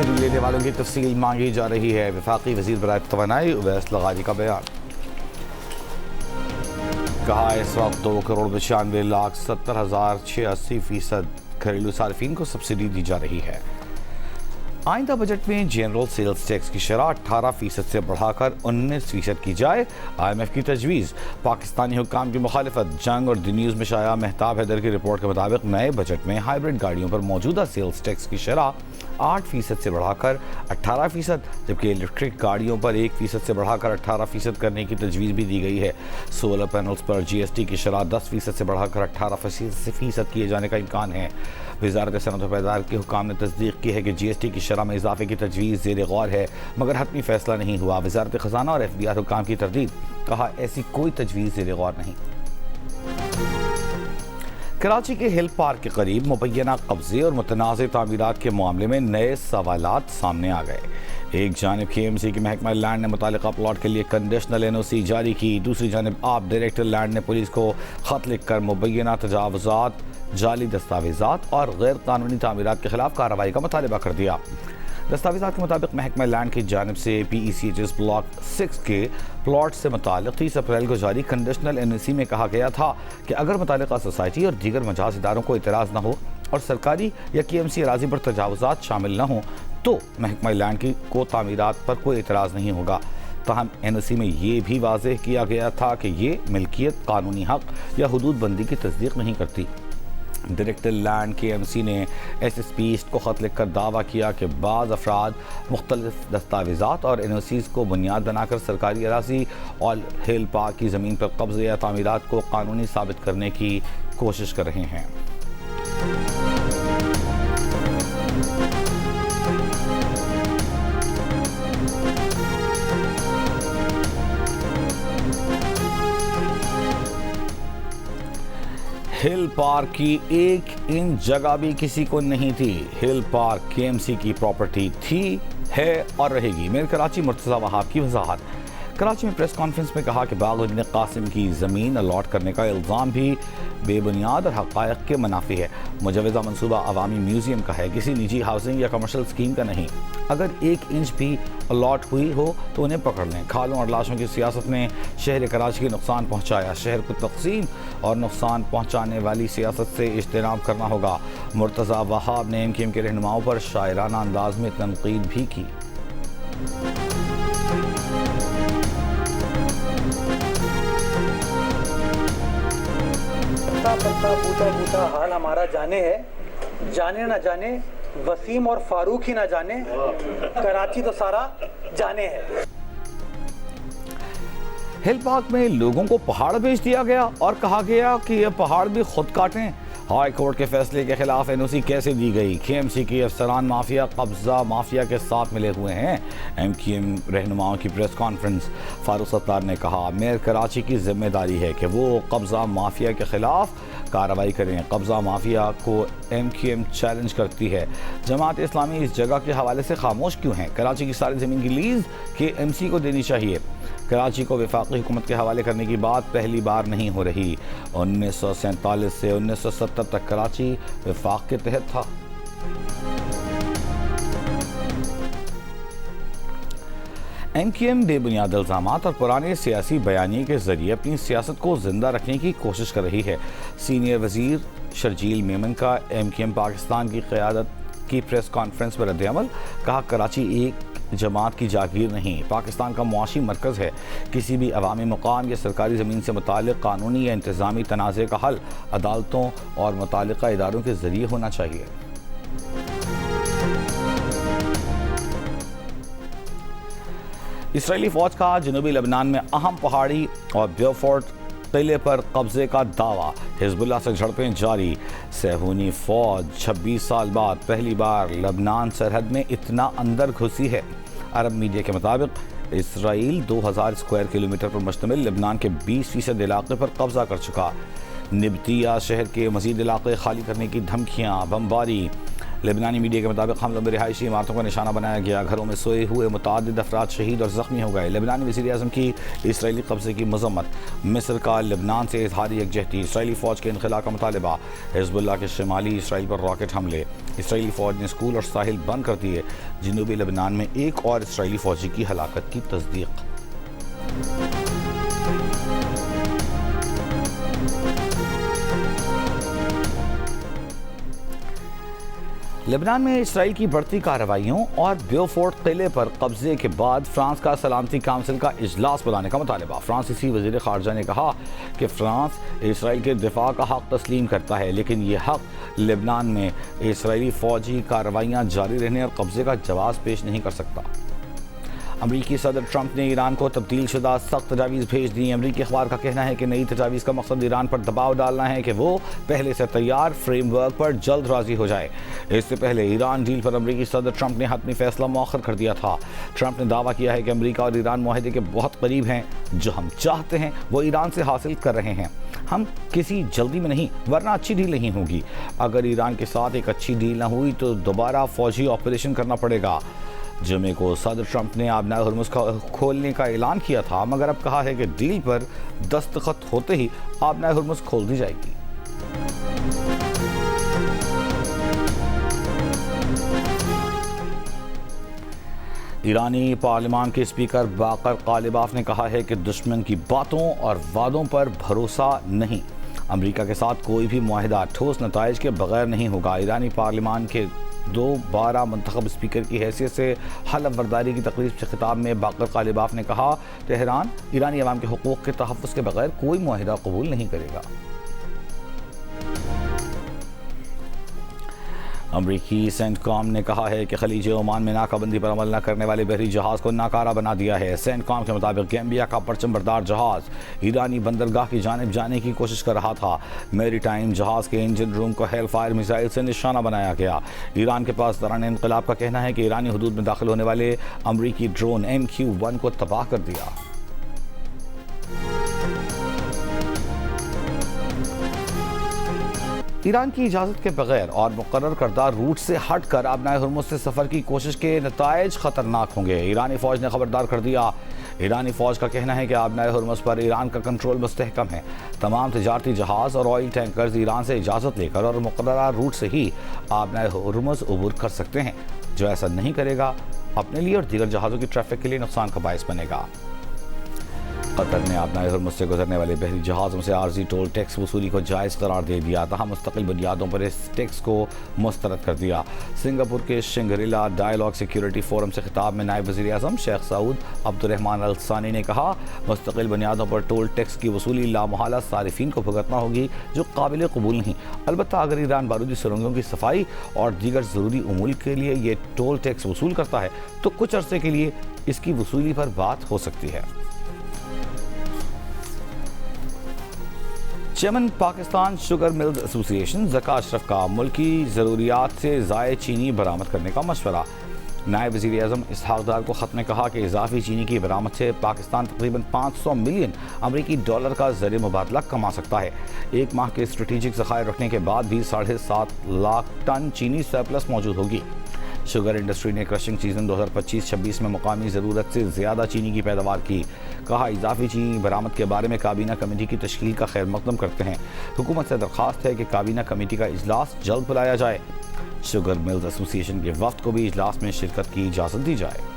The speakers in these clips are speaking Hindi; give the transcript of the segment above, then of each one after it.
सब्सिडी लेने वालों की तफसील मांगी जा रही है। वफाकी वज़ीर बराए तवानाई उवैस लगाजी का बयान। कहा इस वक्त 2,95,70,86% घरेलू सार्फिन को सब्सिडी दी जा रही है। आइंदा बजट में जनरल सेल्स टैक्स की शरह 18% से बढ़ाकर 19% की जाए। IMF की तजवीज़। पाकिस्तानी हुक्काम की मुखालिफत। जंग और दी न्यूज़ में शाया मेहताब हैदर की रिपोर्ट के मुताबिक नए बजट में हाइब्रिड गाड़ियों पर मौजूदा सेल्स टैक्स की शरह 8% से बढ़ाकर 18%, जबकि इलेक्ट्रिक गाड़ियों पर 1% से बढ़ाकर 18% करने की तजवीज़ भी दी गई है। सोलर पैनल्स पर GST की शरह 10% से बढ़ाकर 18% किए जाने का इम्कान है। वजारत सनअत व पैदावार के हुक्काम ने तस्दीक की है कि GST की शरह में इजाफे की तजवीज़ ज़ेर गौर है, मगर हतमी फैसला नहीं हुआ। वजारत ख़जाना और FDR हुक्काम की तरदीद। कहा ऐसी कोई तजवीज़ ज़ेर गौर नहीं। कराची के हिल पार्क के करीब मुबैना कब्जे और मुतनाज़ तामीरात के मामले में नए सवालात सामने आ गए। एक जानिब KMC की महकमा लैंड ने मुतालिका प्लॉट के लिए कंडीशनल NOC जारी की, दूसरी जानिब आप डायरेक्टर लैंड ने पुलिस को खत लिखकर मुबैना तजावुज़ात, जाली दस्तावेज़ात और गैर कानूनी तामीरात के खिलाफ कार्रवाई का मुतालबा कर दिया। दस्तावेज़ात के मुताबिक महकमा लैंड की जानिब से PECHS ब्लॉक 6 के प्लॉट से मुताल्लिक़ 30 अप्रैल को जारी कंडीशनल NOC में कहा गया था कि अगर मुतालिका सोसाइटी और दीगर मजाज इदारों को इतराज़ न हो और सरकारी या KMC अराज़ी पर तजावुज़ात शामिल न हों तो महकमा लैंड की को तामीरात पर कोई इतराज़ नहीं होगा। ताहम NOC में ये भी वाज़ेह किया गया था कि ये मिल्कियत, कानूनी हक़ या हुदूद बंदी की तस्दीक नहीं करती। डायरेक्टर लैंड KMC ने SSP ईस्ट को ख़त लिखकर दावा किया कि बाज़ अफराद मुख्तलिफ दस्तावेज़ात और NOCs को बुनियाद बनाकर सरकारी अराज़ी और हिल पार्क की ज़मीन पर कब्ज़े या तामीरात को कानूनी साबित करने की कोशिश कर रहे हैं। हिल पार्क की 1 इंच जगह भी किसी को नहीं थी। हिल पार्क KMC की प्रॉपर्टी थी, है और रहेगी। मेयर कराची मुर्तज़ा वहाब की वजाहत। कराची में प्रेस कॉन्फ्रेंस में कहा कि बाग इब्न कासिम की ज़मीन अलॉट करने का इल्ज़ाम भी बेबुनियाद और हक़ाइक़ के मुनाफी है। मुजवज़ा मनसूबा अवामी म्यूज़ियम का है, किसी निजी हाउसिंग या कमर्शल स्कीम का नहीं। अगर 1 इंच भी अलॉट हुई हो तो उन्हें पकड़ लें। खालों और लाशों की सियासत ने शहर कराची को नुकसान पहुँचाया। शहर को तक़सीम और नुकसान पहुँचाने वाली सियासत से इज्तनाब करना होगा। मुर्तज़ा वहाब ने MKM के रहनुमाओं पर शायराना अंदाज में तनकीद भी की। बूटा हाल हमारा जाने है, जाने ना जाने, वसीम और फारूक ही ना जाने, कराची तो सारा जाने है। हिल पार्क में लोगों को पहाड़ बेच दिया गया और कहा गया कि ये पहाड़ भी खुद काटें। हाई कोर्ट के फैसले के खिलाफ NOC कैसे दी गई? KMC की अफसरान माफिया कब्जा माफिया के साथ मिले हुए हैं। MKM रहनुमाओं की प्रेस कॉन्फ्रेंस। फारूक सत्तार ने कहा मेयर कराची की जिम्मेदारी है कि वो कब्जा माफिया के खिलाफ कार्रवाई करें। कब्जा माफिया को MKM चैलेंज करती है। जमात इस्लामी इस जगह के हवाले से खामोश क्यों है? कराची की सारी ज़मीन की लीज KMC को देनी चाहिए। कराची को वफाकी हुकूमत के हवाले करने की बात पहली बार नहीं हो रही। 1947 से 1970 तक कराची वफाक के तहत था। MKM बेबुनियाद इल्ज़ामात और पुराने सियासी बयानी के जरिए अपनी सियासत को जिंदा रखने की कोशिश कर रही है। सीनियर वजीर शर्जील मेमन का MKM पाकिस्तान की क़यादत की प्रेस कॉन्फ्रेंस पर रद्द-ए-अमल। कहा कराची एक जमात की जागीर नहीं, पाकिस्तान का मुआशी मरकज़ है। किसी भी अवामी मुकाम या सरकारी ज़मीन से मुताल्लिक़ कानूनी या इंतज़ामी तनाज़े का हल अदालतों और मुताल्लिक़ा इदारों के ज़रिए होना चाहिए। इसराइली फ़ौज का जनूबी लेबनान में अहम पहाड़ी और ब्योफोर्ट किले पर कब्जे का दावा। हिज़्बुल्लाह से झड़पें जारी। सहूनी फ़ौज 26 साल बाद पहली बार लेबनान सरहद में इतना अंदर घुसी है। अरब मीडिया के मुताबिक इसराइल 2000 स्क्वायर किलोमीटर पर मुश्तमिल लेबनान के 20% इलाके पर कब्जा कर चुका। निबतिया शहर के मज़ीद इलाके खाली करने की धमकियाँ, बमबारी। लेबनानी मीडिया के मुताबिक हमलों में रिहायशी इमारतों का निशाना बनाया गया, घरों में सोए हुए मुतअद्दिद अफराद शहीद और ज़ख्मी हो गए। लेबनानी वज़ीर आज़म की इसराइली कब्ज़े की मज़म्मत, मिस्र का लेबनान से इज़हारी यकजहती, इसराइली फ़ौज के इनख़ला का मुतालबा, हिज़्बुल्लाह के शिमाली इसराइल पर रॉकेट हमले, इसराइली फ़ौज ने स्कूल और साहिल बंद कर दिए, जनूबी लेबनान में एक और इसराइली फ़ौजी की हलाकत की तस्दीक। लेबनान में इसराइल की बढ़ती कार्रवाइयों और बेलफोर्ट किले पर कब्जे के बाद फ्रांस का सलामती काउंसिल का इजलास बुलाने का मुतालबा। फ्रांसीसी वज़ीर ख़ारजा ने कहा कि फ्रांस इसराइल के दिफा का हक़ तस्लीम करता है, लेकिन ये हक़ लेबनान में इसराइली फ़ौजी कार्रवाइयाँ जारी रहने और कब्जे का जवाब पेश नहीं कर सकता। अमरीकी सदर ट्रंप ने ईरान को तब्दील शुदा सख्त तजावीज़ भेज दी। अमरीकी अखबार का कहना है कि नई तजावीज़ का मकसद ईरान पर दबाव डालना है कि वो पहले से तैयार फ्रेमवर्क पर जल्द राज़ी हो जाए। इससे पहले ईरान डील पर अमरीकी सदर ट्रंप ने हतमी फैसला मौखर कर दिया था। ट्रंप ने दावा किया है कि अमरीका और ईरान मुआहदे के बहुत करीब हैं, जो हम चाहते हैं वो ईरान से हासिल कर रहे हैं। हम किसी जल्दी में नहीं, वरना अच्छी डील नहीं होगी। अगर ईरान के साथ एक अच्छी डील ना हुई तो दोबारा फौजी ऑपरेशन करना पड़ेगा। जुमे को सदर ट्रंप ने आबनाए हुर्मुज़ खोलने का ऐलान किया था, मगर अब कहा है कि डील पर दस्तखत होते ही आबनाए हुर्मुज़ खोल दी जाएगी। ईरानी पार्लियामान के स्पीकर बाकर कालिबाफ ने कहा है कि दुश्मन की बातों और वादों पर भरोसा नहीं। अमेरिका के साथ कोई भी मुआहिदा ठोस नताइज के बगैर नहीं होगा। ईरानी पार्लियामान के दोबारा मंतखब स्पीकर की हैसियत से हलफ बर्दारी की तकरीब से खिताब में बाकर कालिबाफ ने कहा, तेहरान ईरानी अवाम के हुकूक के तहफ़्फ़ुज़ के बगैर कोई मुआहिदा कबूल नहीं करेगा। अमरीकी सेंटकॉम ने कहा है कि खलीज ओमान में नाकाबंदी पर अमल न करने वाले बहरी जहाज़ को नाकारा बना दिया है। सेंटकॉम के मुताबिक गैम्बिया का परचम बरदार जहाज़ ईरानी बंदरगाह की जानिब जाने की कोशिश कर रहा था। मैरीटाइम जहाज़ के इंजन रूम को हेलफायर मिसाइल से निशाना बनाया गया। ईरान के पास दौरान इनकलाब का कहना है कि ईरानी हदूद में दाखिल होने वाले अमरीकी ड्रोन MQ-1 को तबाह कर दिया। ईरान की इजाज़त के बगैर और मुकर्रर करदा रूट से हट कर आबनाए हुर्मुज़ से सफ़र की कोशिश के नताइज ख़तरनाक होंगे। ईरानी फ़ौज ने खबरदार कर दिया। ईरानी फ़ौज का कहना है कि आबनाए हुर्मुज़ पर ईरान का कंट्रोल मुस्तहकम है। तमाम तिजारती जहाज़ और ऑयल टैंकर्स ईरान से इजाज़त लेकर और मुकर्रर रूट से ही आबनाए हुर्मुज़ अबूर कर सकते हैं। जो ऐसा नहीं करेगा अपने लिए और दीगर जहाज़ों की ट्रैफिक के लिए नुकसान का बायस बनेगा। कतर ने आबनाए हुर्मुज़ से गुजरने वाले बहरी जहाज़ों से आर्जी टोल टैक्स वसूली को जायज़ करार दे दिया, तहाँ मुस्तकिल बुनियादों पर इस टैक्स को मुस्तरद कर दिया। सिंगापुर के शिंगरीला डायलॉग सिक्योरिटी फोरम से खिताब में नायब वज़ीर आज़म शेख सऊद अब्दुर्रहमान अल सानी ने कहा, मुस्तकिल बुनियादों पर टोल टैक्स की वसूली लामहला सारिफीन को भुगतना होगी, जो काबिल कबूल नहीं। अलबत्ता अगर ईरान बारूदी सुरंगों की सफाई और दीगर ज़रूरी उमूल के लिए ये टोल टैक्स वसूल करता है तो कुछ अरसे के लिए इसकी वसूली पर बात हो सकती है। Chairman Pakistan sugar mills association Zaka Ashraf का मुल्की ज़रूरियात से ज़ायद चीनी बरामद करने का मशवरा। नायब वज़ीर आज़म इसहाक़ डार को ख़त में कहा कि इजाफी चीनी की बरामद से पाकिस्तान तकरीबन 500 मिलियन अमरीकी डॉलर का ज़रिए मुबादला कमा सकता है। एक माह के स्ट्रेटेजिक ज़खायर रखने के बाद भी 7.5 लाख टन चीनी सरप्लस मौजूद होगी। शुगर इंडस्ट्री ने क्रशिंग सीजन 2025-26 में मुकामी ज़रूरत से ज़्यादा चीनी की पैदावार की। कहा, इजाफी चीनी बरामद के बारे में काबीना कमेटी की तश्कील का खैर मकदम करते हैं। हुकूमत से दरख्वास्त है कि काबीना कमेटी का इजलास जल्द बुलाया जाए। शुगर मिल्स एसोसिएशन के वफ्द को भी इजलास में शिरकत की इजाज़त दी जाए।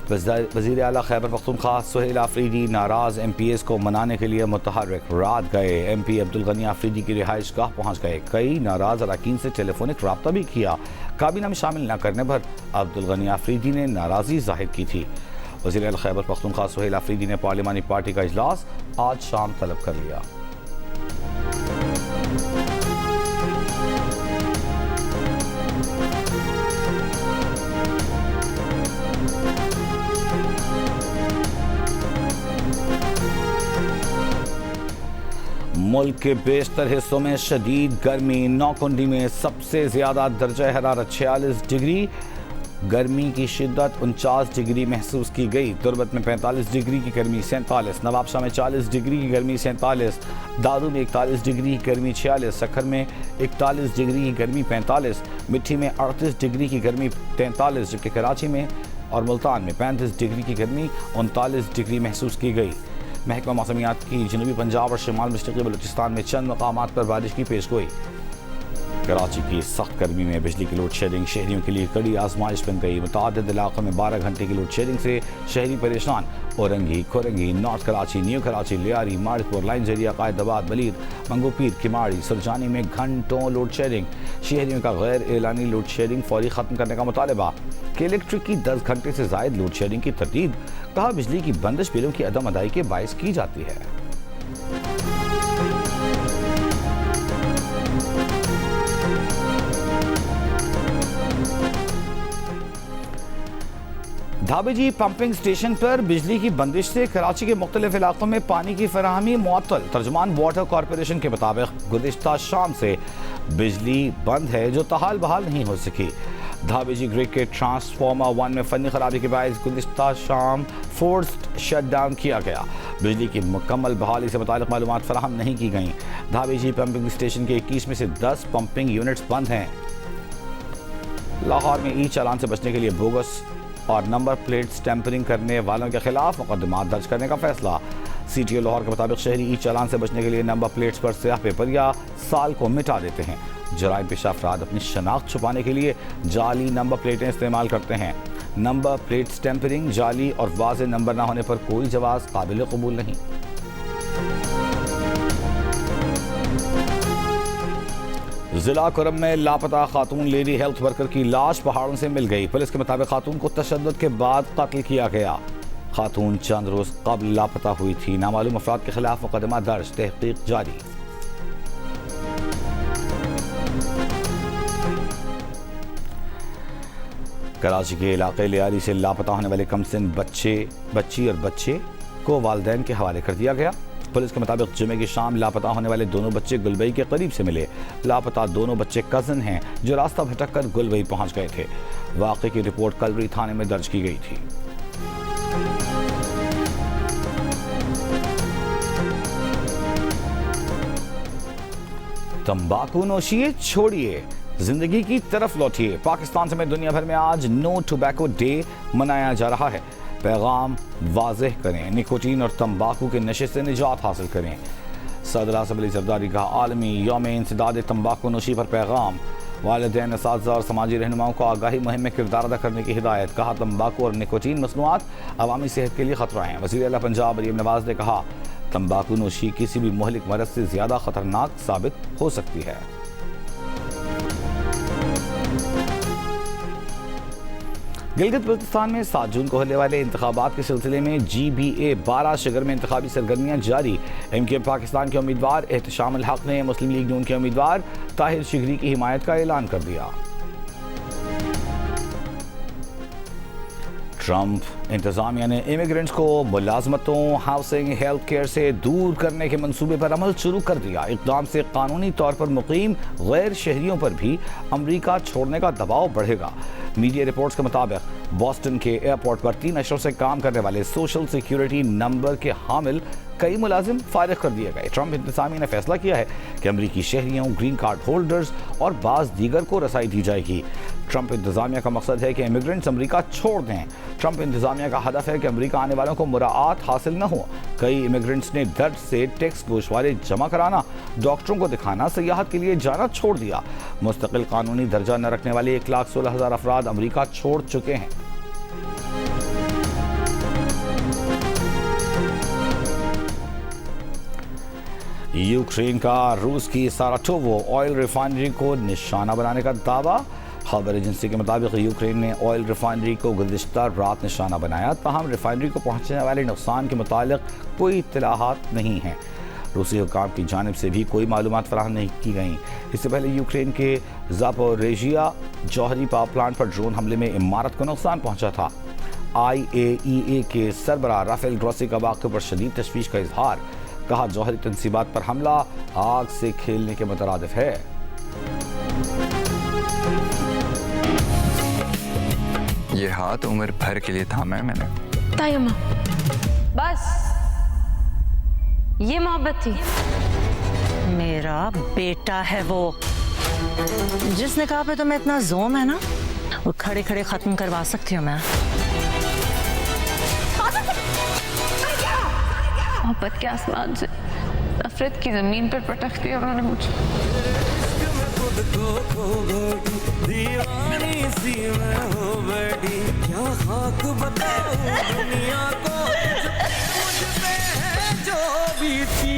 वज़ीर आला खैबर पख्तूनख्वा सुहेल आफरीदी नाराज़ MPs को मनाने के लिए मुतहर्रिक रात गए। MP अब्दुल गनी आफरीदी की रिहाइश गाह पहुँच गए। कई नाराज़ अरकान से टेलीफोनिक रब्ता भी किया। काबीना में शामिल न करने पर अब्दुल गनी आफरीदी ने नाराज़गी जाहिर की थी। वज़ीर आला खैबर पख्तूनख्वा सुहेल आफरीदी ने पार्लिमानी पार्टी का इजलास आज शाम तलब कर लिया। मुल्क के बेशतर हिस्सों में शदीद गर्मी। नौकुंडी में सबसे ज़्यादा दर्जा हरारत 46 डिग्री, गर्मी की शिद्दत 49 डिग्री महसूस की गई। तुर्बत में 45 डिग्री की गर्मी 47, नवाबशाह में 40 डिग्री की गर्मी 47, दादू में 41 डिग्री की गर्मी 46, सखर में 41 डिग्री की गर्मी 45, मिट्टी में 38 डिग्री की गर्मी 43, जबकि कराची में और मुल्तान में 35 डिग्री की गर्मी 39 डिग्री महसूस की गई। महकमा मौसमियात की जनूबी पंजाब और शिमाल मशरक़ी बलूचिस्तान में चंद मकामात पर बारिश की पेशगोई। कराची की सख्त गर्मी में बिजली की लोड शेडिंग शहरियों के लिए कड़ी आजमाइश बन गई। मुतादिद इलाकों में 12 घंटे की लोड शेडिंग से शहरी परेशान। औरंगी, खोरंगी, नॉर्थ कराची, न्यू कराची, लियारी, माड़कपुर, लाइन जरिया, कायदाबाद, बलीद, मंगोपीर, किमाड़ी, सुरजानी में घंटों लोड शेडिंग। शहरियों का गैर एलानी लोड शेडिंग फौरी खत्म करने का मुतालबा। कि इलेक्ट्रिक की 10 घंटे से जायद लोड शेडिंग की तरतीब। कहा बिजली की बंदिश बिलों की अदम अदाई के बायस की जाती है। धाबेजी पंपिंग स्टेशन पर बिजली की बंदिश से कराची के मुख्तलिफ इलाकों में पानी की फराहमी मुअत्तल। तर्जुमान वाटर कॉरपोरेशन के मुताबिक गुज़िश्ता शाम से बिजली बंद है जो तहाल बहाल नहीं हो सकी। धाबेजी ग्रिड के ट्रांसफार्मर 1 में फनी खराबी के बायस गुज़िश्ता शाम फोर्स्ड शट डाउन किया गया। बिजली की मुकम्मल बहाली से मुताल्लिक़ मालूमात फराहम नहीं की गई। धाबेजी पंपिंग स्टेशन के 21 में से 10 पंपिंग यूनिट्स बंद हैं। लाहौर में ई चालान से बचने के लिए बोगस और नंबर प्लेट स्टैंपरिंग करने वालों के खिलाफ मुकदमा दर्ज करने का फैसला। CTO लाहौर के मुताबिक शहरी ई चालान से बचने के लिए नंबर प्लेट्स पर स्याह पेपर या साल को मिटा देते हैं। जराइम पेशा अफराद अपनी शनाख्त छुपाने के लिए जाली नंबर प्लेटें इस्तेमाल करते हैं। नंबर प्लेट स्टैंपरिंग जाली और वाज़ेह नंबर न होने पर कोई जवाब काबिल कबूल नहीं। जिला कुरम में लापता खातून लेडी हेल्थ वर्कर की लाश पहाड़ों से मिल गई। पुलिस के मुताबिक खातून को तशद्दुद के बाद कत्ल किया गया। खातून चंद रोज कबल लापता हुई थी। नामालूम अफराद के खिलाफ मुकदमा दर्ज, तहकीक जारी। कराची के इलाके लियारी से लापता होने वाले कमसिन बच्ची को वालिदैन के हवाले कर दिया गया। पुलिस के मुताबिक जुमे की शाम लापता होने वाले दोनों बच्चे गुलबई के करीब से मिले। लापता दोनों बच्चे कजन हैं जो रास्ता भटक कर गुलबई पहुंच गए थे। वाक़े की रिपोर्ट कलवरी थाने में दर्ज की गई थी। तंबाकू नोशिए छोड़िए, जिंदगी की तरफ लौटिए। पाकिस्तान समेत दुनिया भर में आज नो टोबैको डे मनाया जा रहा है। पैगाम वाज़ेह करें, निकोटीन और तंबाकू के नशे से निजात हासिल करें। सदर आसिफ अली ज़रदारी का आलमी यौम इंसदाद तंबाकू नोशी पर पैगाम। वालिदैन, असातिज़ा और समाजी रहनुमाओं को आगाही मुहिम में किरदार अदा करने की हिदायत। कहा तंबाकू और निकोटीन मसनूआत अवामी सेहत के लिए खतरा हैं। वज़ीर आला पंजाब मरीम नवाज ने कहा तंबाकू नोशी किसी भी मुहलिक मरज़ से ज़्यादा खतरनाक साबित हो सकती है। गिलगित बल्तिस्तान में 7 जून को होने वाले इंतखाबात के सिलसिले में GBA 12 शगर में इंतखाबी सरगर्मियाँ जारी। MKM पाकिस्तान के उम्मीदवार एहतशाम अल हक ने मुस्लिम लीग नून के उम्मीदवार ताहिर शिगरी की हिमायत का ऐलान कर दिया। ट्रंप इंतजामिया ने इमिग्रेंट्स को मुलाजमतों, हाउसिंग, हेल्थ केयर से दूर करने के मंसूबे पर अमल शुरू कर दिया। इक़दाम से कानूनी तौर पर मुकीम गैर शहरियों पर भी अमरीका छोड़ने का दबाव बढ़ेगा। मीडिया रिपोर्ट्स के मुताबिक बॉस्टन के एयरपोर्ट पर 3 अशरों से काम करने वाले सोशल सिक्योरिटी नंबर के हामिल कई मुलाजिम फारिग कर दिए गए। ट्रंप इंतजामिया ने फैसला किया है कि अमरीकी शहरियों, ग्रीन कार्ड होल्डर्स और बाज़ दीगर को रसाई दी जाएगी। ट्रंप इंतजामिया का मकसद है कि इमिग्रेंट्स अमरीका छोड़ दें। ट्रंप इंतजामिया का हदफ है कि अमरीका आने वालों को मुराआत हासिल न हो। कई इमिग्रेंट्स ने दर्द से टैक्स गोशवारे जमा कराना, डॉक्टरों को दिखाना, सियाहत के लिए जाना छोड़ दिया। मुस्तकिल कानूनी दर्जा न रखने वाले 1,16,000 अफराद अमरीका छोड़ चुके हैं। यूक्रेन का रूस की साराटोवो ऑयल रिफाइनरी को निशाना बनाने का दावा। खबर एजेंसी के मुताबिक यूक्रेन ने ऑयल रिफाइनरी को गुज़िश्ता रात निशाना बनाया। ताहम रिफाइनरी को पहुंचने वाले नुकसान के मुतालिक कोई इत्तलाहात नहीं हैं। रूसी हुकाम की जानिब से भी कोई मालूमात फराहम नहीं की गई। इससे पहले यूक्रेन के ज़ापोरिजिया जौहरी पावर प्लांट पर ड्रोन हमले में इमारत को नुकसान पहुंचा था। IAEA के सरबराह राफेल ग्रोसी का वाक़े पर शदीद तशवीश का इजहार। कहा जौहरी तंसीबात पर हमला आग से खेलने के मुतरादिफ है। ये हाथ उम्र भर के लिए थामा है मैंने। तायम्मा, बस ये मोहब्बत थी। मेरा बेटा है वो। जिस निकाह पे तुम्हें इतना जोम है ना, वो खड़े खड़े खत्म करवा सकती हूँ मैं। मोहब्बत के आसमान से नफरत की जमीन पर पटक दिया उन्होंने मुझे। दीवानी सी मैं हो बैठी, क्या खाक बताऊं दुनिया को, मुझ पे है जो भी थी।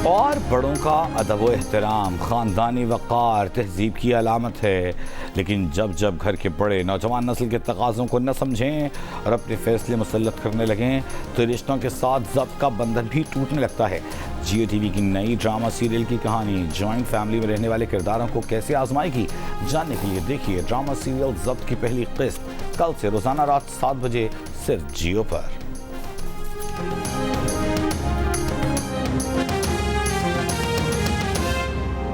और बड़ों का अदब व एहतराम ख़ानदानी वक़ार तहजीब की अलामत है, लेकिन जब जब घर के बड़े नौजवान नस्ल के तकाज़ों को न समझें और अपने फ़ैसले मुसल्लत करने लगें तो रिश्तों के साथ ज़ब्त का बंधन भी टूटने लगता है। जियो टीवी की नई ड्रामा सीरियल की कहानी जॉइंट फैमिली में रहने वाले किरदारों को कैसे आजमाएगी, जानने के लिए देखिए ड्रामा सीरियल ज़ब्त की पहली किस्त कल से रोज़ाना रात 7 बजे सिर्फ जियो पर।